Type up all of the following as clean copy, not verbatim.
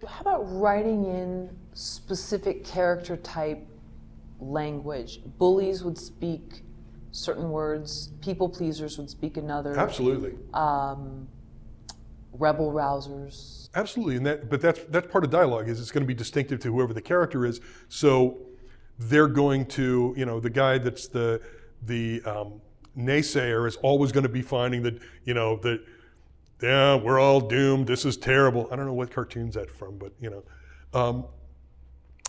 How about writing in specific character type language? Bullies would speak certain words, people pleasers would speak another. Absolutely. Rebel rousers. Absolutely, and that's part of dialogue, is it's going to be distinctive to whoever the character is. So they're going to, the guy that's the naysayer is always going to be finding that, that, yeah, we're all doomed, this is terrible. I don't know what cartoon's that's from, but so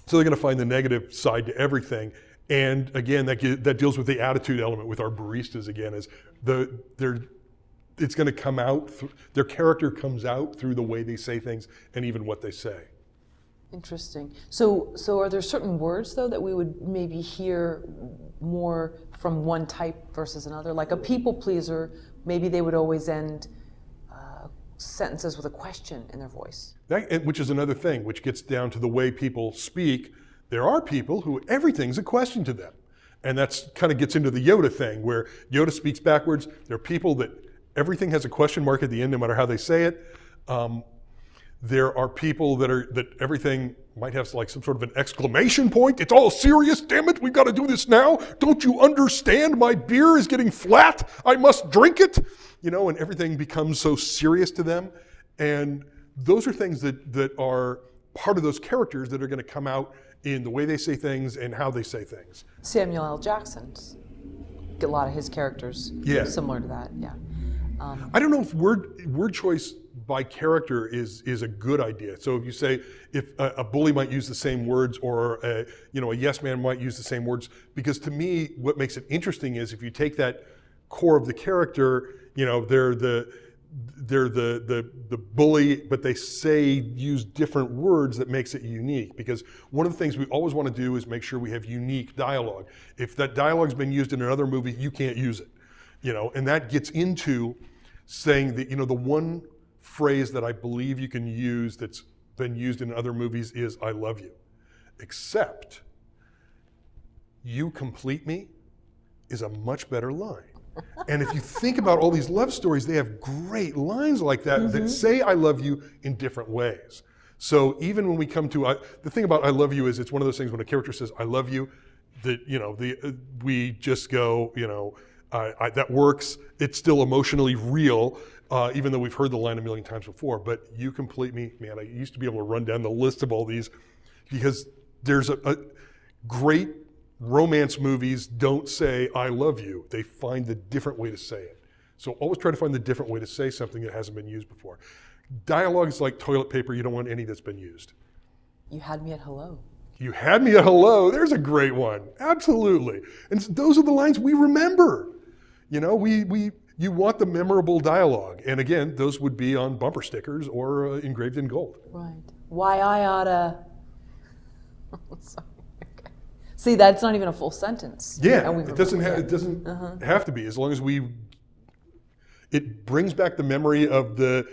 they're going to find the negative side to everything. And again, that deals with the attitude element with our baristas again, is it's going to come out, their character comes out through the way they say things and even what they say. Interesting. So are there certain words though that we would maybe hear more from one type versus another? Like a people pleaser, maybe they would always end sentences with a question in their voice. Which is another thing, which gets down to the way people speak. There are people who everything's a question to them. And that's kind of gets into the Yoda thing, where Yoda speaks backwards. There are people that everything has a question mark at the end, no matter how they say it. There are people that everything might have like some sort of an exclamation point. It's all serious, damn it, we've got to do this now. Don't you understand? My beer is getting flat. I must drink it. And everything becomes so serious to them. And those are things that are part of those characters that are going to come out in the way they say things and how they say things. Samuel L. Jackson's, a lot of his characters similar to that, yeah. I don't know if word choice by character is a good idea. So if you say, if a bully might use the same words, or a yes man might use the same words, because to me, what makes it interesting is if you take that core of the character, they're the bully, but they use different words that makes it unique. Because one of the things we always want to do is make sure we have unique dialogue. If that dialogue's been used in another movie, you can't use it. And that gets into saying that, the one phrase that I believe you can use that's been used in other movies is "I love you," except "you complete me" is a much better line. And if you think about all these love stories, they have great lines like that that say "I love you" in different ways. So even when we come to, the thing about "I love you" is it's one of those things when a character says "I love you," that, we just go, that works. It's still emotionally real, even though we've heard the line a million times before. But "you complete me," man, I used to be able to run down the list of all these, because there's a great romance movies don't say "I love you." They find the different way to say it. So always try to find the different way to say something that hasn't been used before. Dialogue is like toilet paper. You don't want any that's been used. You had me at hello. You had me at hello. There's a great one. Absolutely. And those are the lines we remember. You want the memorable dialogue. And again, those would be on bumper stickers or engraved in gold. Right. Why I oughta. Sorry. Okay. See, that's not even a full sentence. Yeah, it doesn't have to be, as long as it brings back the memory of the,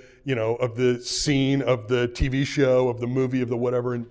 of the scene, of the TV show, of the movie, of the whatever, and